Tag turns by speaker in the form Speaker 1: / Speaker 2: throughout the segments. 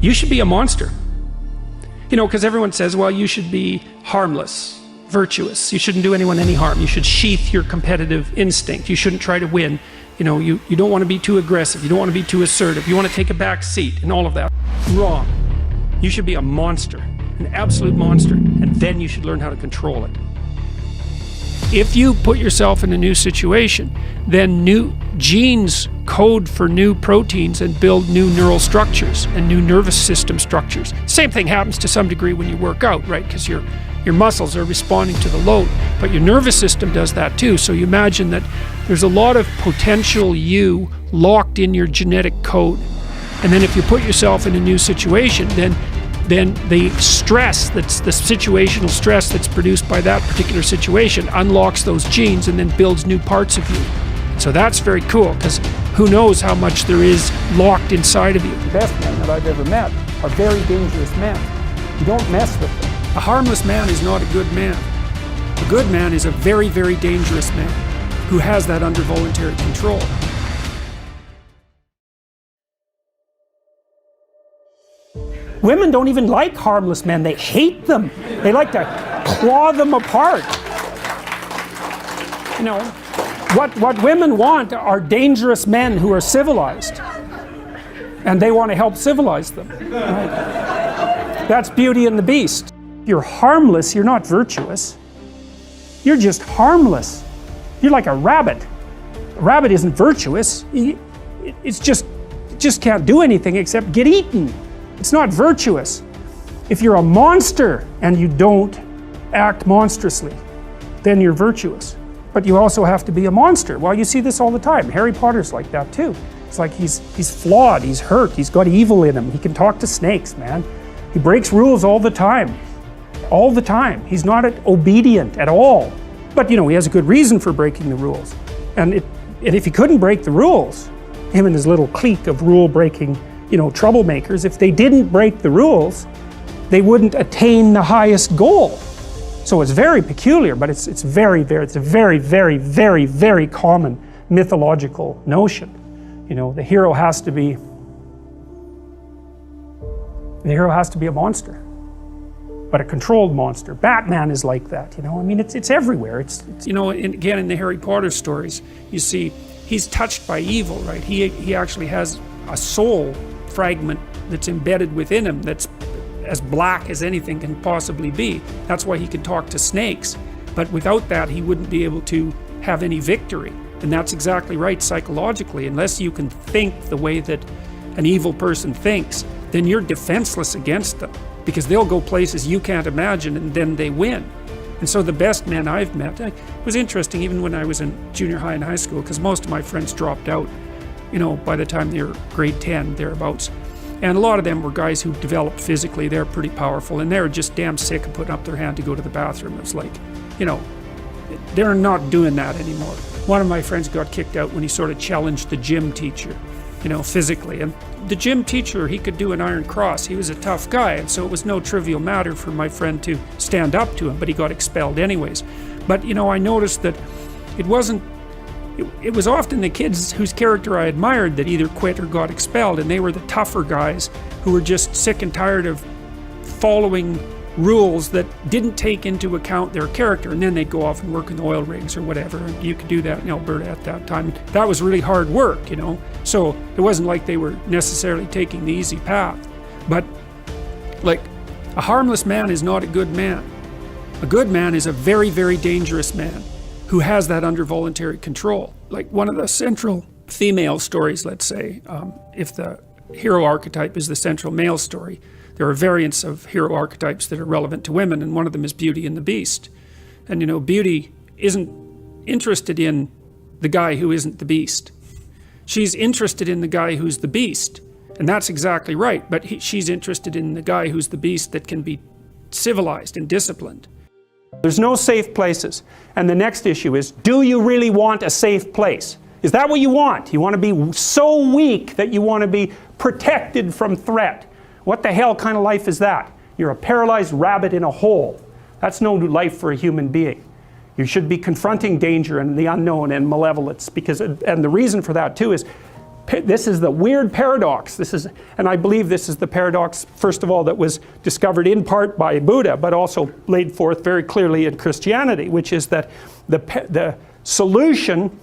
Speaker 1: You should be a monster. You know, because everyone says, well, you should be harmless, virtuous. You shouldn't do anyone any harm. You should sheath your competitive instinct. You shouldn't try to win. You know, you don't want to be too aggressive. You don't want to be too assertive. You want to take a back seat and all of that. Wrong. You should be a monster, an absolute monster, and then you should learn how to control it. If you put yourself in a new situation, then new genes code for new proteins and build new neural structures and new nervous system structures. Same thing happens to some degree when you work out, right? Because your muscles are responding to the load, but your nervous system does that too. So you imagine that there's a lot of potential you locked in your genetic code. And then if you put yourself in a new situation, then the stress, that's the situational stress that's produced by that particular situation, unlocks those genes and then builds new parts of you. So that's very cool, because who knows how much there is locked inside of you. The best men that I've ever met are very dangerous men. You don't mess with them. A harmless man is not a good man. A good man is a very, very dangerous man who has that under voluntary control. Women don't even like harmless men. They hate them. They like to claw them apart. You know, what women want are dangerous men who are civilized. And they want to help civilize them. Right? That's Beauty and the Beast. You're harmless, you're not virtuous. You're just harmless. You're like a rabbit. A rabbit isn't virtuous. It just can't do anything except get eaten. It's not virtuous. If you're a monster and you don't act monstrously, then you're virtuous. But you also have to be a monster. Well, you see this all the time. Harry Potter's like that too. It's like he's flawed, he's hurt, he's got evil in him. He can talk to snakes, man. He breaks rules all the time. All the time. He's not obedient at all. But you know, he has a good reason for breaking the rules. And if he couldn't break the rules, him and his little clique of rule-breaking, you know, troublemakers, if they didn't break the rules, they wouldn't attain the highest goal. So it's very peculiar, but it's a very, very common mythological notion. You know, the hero has to be a monster, but a controlled monster. Batman is like that, you know. I mean, it's everywhere. It's you know, again, in the Harry Potter stories, you see he's touched by evil, right? He actually has a soul fragment that's embedded within him that's as black as anything can possibly be. That's why he can talk to snakes. But without that, he wouldn't be able to have any victory. And that's exactly right psychologically. Unless you can think the way that an evil person thinks, then you're defenseless against them, because they'll go places you can't imagine and then they win. And so the best men I've met, it was interesting even when I was in junior high and high school, because most of my friends dropped out, you know, by the time they were grade 10, thereabouts. And a lot of them were guys who developed physically. They're pretty powerful, and they're just damn sick of putting up their hand to go to the bathroom. It was like, you know, they're not doing that anymore. One of my friends got kicked out when he sort of challenged the gym teacher, you know, physically. And the gym teacher, he could do an iron cross. He was a tough guy, and so it was no trivial matter for my friend to stand up to him, but he got expelled anyways. But, you know, I noticed that it was often the kids whose character I admired that either quit or got expelled, and they were the tougher guys who were just sick and tired of following rules that didn't take into account their character, and then they'd go off and work in oil rigs or whatever. And you could do that in Alberta at that time. That was really hard work, you know, so it wasn't like they were necessarily taking the easy path. But like, a harmless man is not a good man. A good man is a very, very dangerous man who has that under voluntary control. Like one of the central female stories, let's say, if the hero archetype is the central male story, there are variants of hero archetypes that are relevant to women, and one of them is Beauty and the Beast. And you know, Beauty isn't interested in the guy who isn't the beast. She's interested in the guy who's the beast, and that's exactly right, but she's interested in the guy who's the beast that can be civilized and disciplined. There's no safe places. And the next issue is, do you really want a safe place? Is that what you want? You want to be so weak that you want to be protected from threat? What the hell kind of life is that? You're a paralyzed rabbit in a hole. That's no life for a human being. You should be confronting danger and the unknown and malevolence, because, and the reason for that too is, This is the weird paradox. And I believe this is the paradox, first of all, that was discovered in part by Buddha, but also laid forth very clearly in Christianity, which is that the solution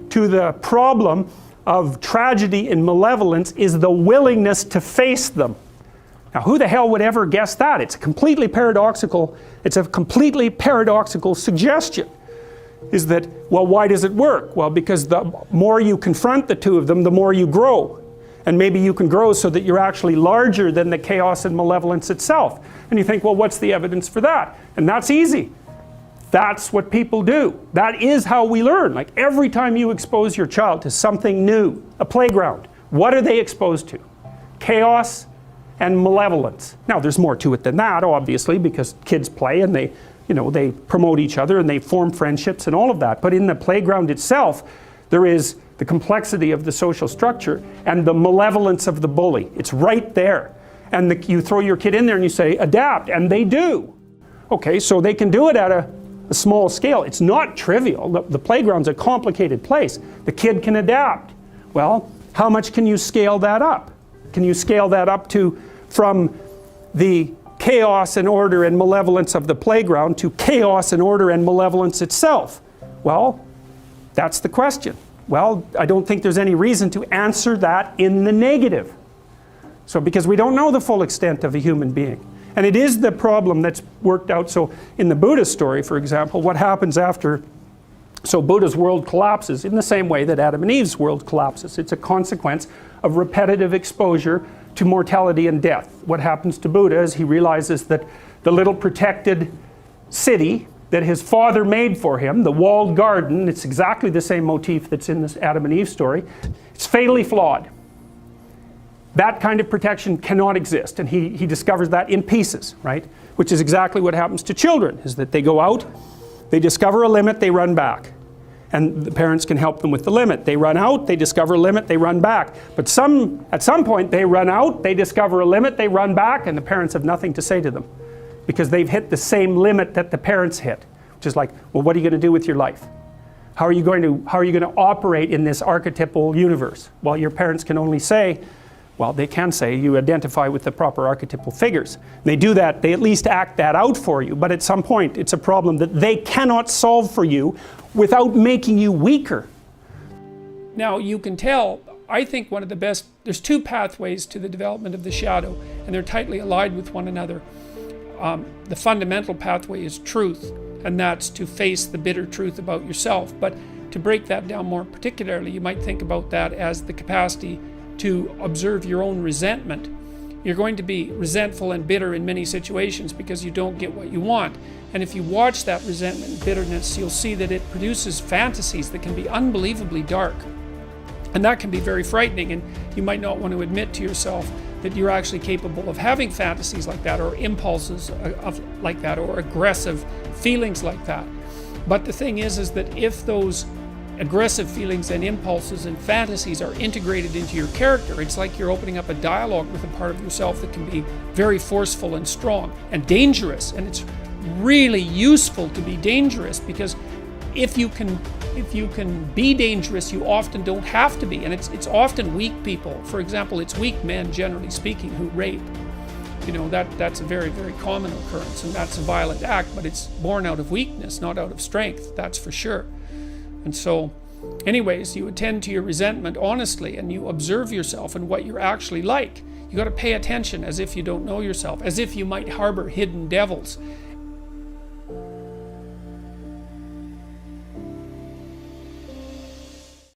Speaker 1: to the problem of tragedy and malevolence is the willingness to face them. Now, who the hell would ever guess that? It's a completely paradoxical suggestion. Is that, well, why does it work? Well, because the more you confront the two of them, the more you grow. And maybe you can grow so that you're actually larger than the chaos and malevolence itself. And you think, well, what's the evidence for that? And that's easy. That's what people do. That is how we learn. Like every time you expose your child to something new, a playground, what are they exposed to? Chaos and malevolence. Now, there's more to it than that, obviously, because kids play and they promote each other and they form friendships and all of that. But in the playground itself, there is the complexity of the social structure and the malevolence of the bully. It's right there. And you throw your kid in there and you say, adapt, and they do. Okay, so they can do it at a small scale. It's not trivial. The playground's a complicated place. The kid can adapt. Well, how much can you scale that up? Can you scale that up from the chaos and order and malevolence of the playground to chaos and order and malevolence itself? Well, that's the question. Well, I don't think there's any reason to answer that in the negative. So, because we don't know the full extent of a human being. And it is the problem that's worked out. So, in the Buddha story, for example, what happens after, so Buddha's world collapses in the same way that Adam and Eve's world collapses. It's a consequence of repetitive exposure to mortality and death. What happens to Buddha is he realizes that the little protected city that his father made for him, the walled garden, it's exactly the same motif that's in this Adam and Eve story, it's fatally flawed. That kind of protection cannot exist, and he discovers that in pieces, right? Which is exactly what happens to children, is that they go out, they discover a limit, they run back. And the parents can help them with the limit. They run out, they discover a limit, they run back. But at some point they run out, they discover a limit, they run back, and the parents have nothing to say to them. Because they've hit the same limit that the parents hit. Which is like, well, what are you going to do with your life? How are you going to operate in this archetypal universe? Well, your parents can only say, well, they can say you identify with the proper archetypal figures. They do that, they at least act that out for you, but at some point it's a problem that they cannot solve for you without making you weaker. Now, you can tell, I think one of the best, there's two pathways to the development of the shadow, and they're tightly allied with one another. The fundamental pathway is truth, and that's to face the bitter truth about yourself. But to break that down more particularly, you might think about that as the capacity to observe your own resentment. You're going to be resentful and bitter in many situations because you don't get what you want. And if you watch that resentment and bitterness, you'll see that it produces fantasies that can be unbelievably dark. And that can be very frightening, and you might not want to admit to yourself that you're actually capable of having fantasies like that, or impulses like that, or aggressive feelings like that. But the thing is that if those aggressive feelings and impulses and fantasies are integrated into your character, it's like you're opening up a dialogue with a part of yourself that can be very forceful and strong and dangerous. And it's really useful to be dangerous, because if you can be dangerous, you often don't have to be. And it's often weak people. For example, it's weak men, generally speaking, who rape. You know, that's a very, very common occurrence, and that's a violent act, but it's born out of weakness, not out of strength, that's for sure. And so, anyways, you attend to your resentment honestly, and you observe yourself and what you're actually like. You got to pay attention as if you don't know yourself, as if you might harbor hidden devils.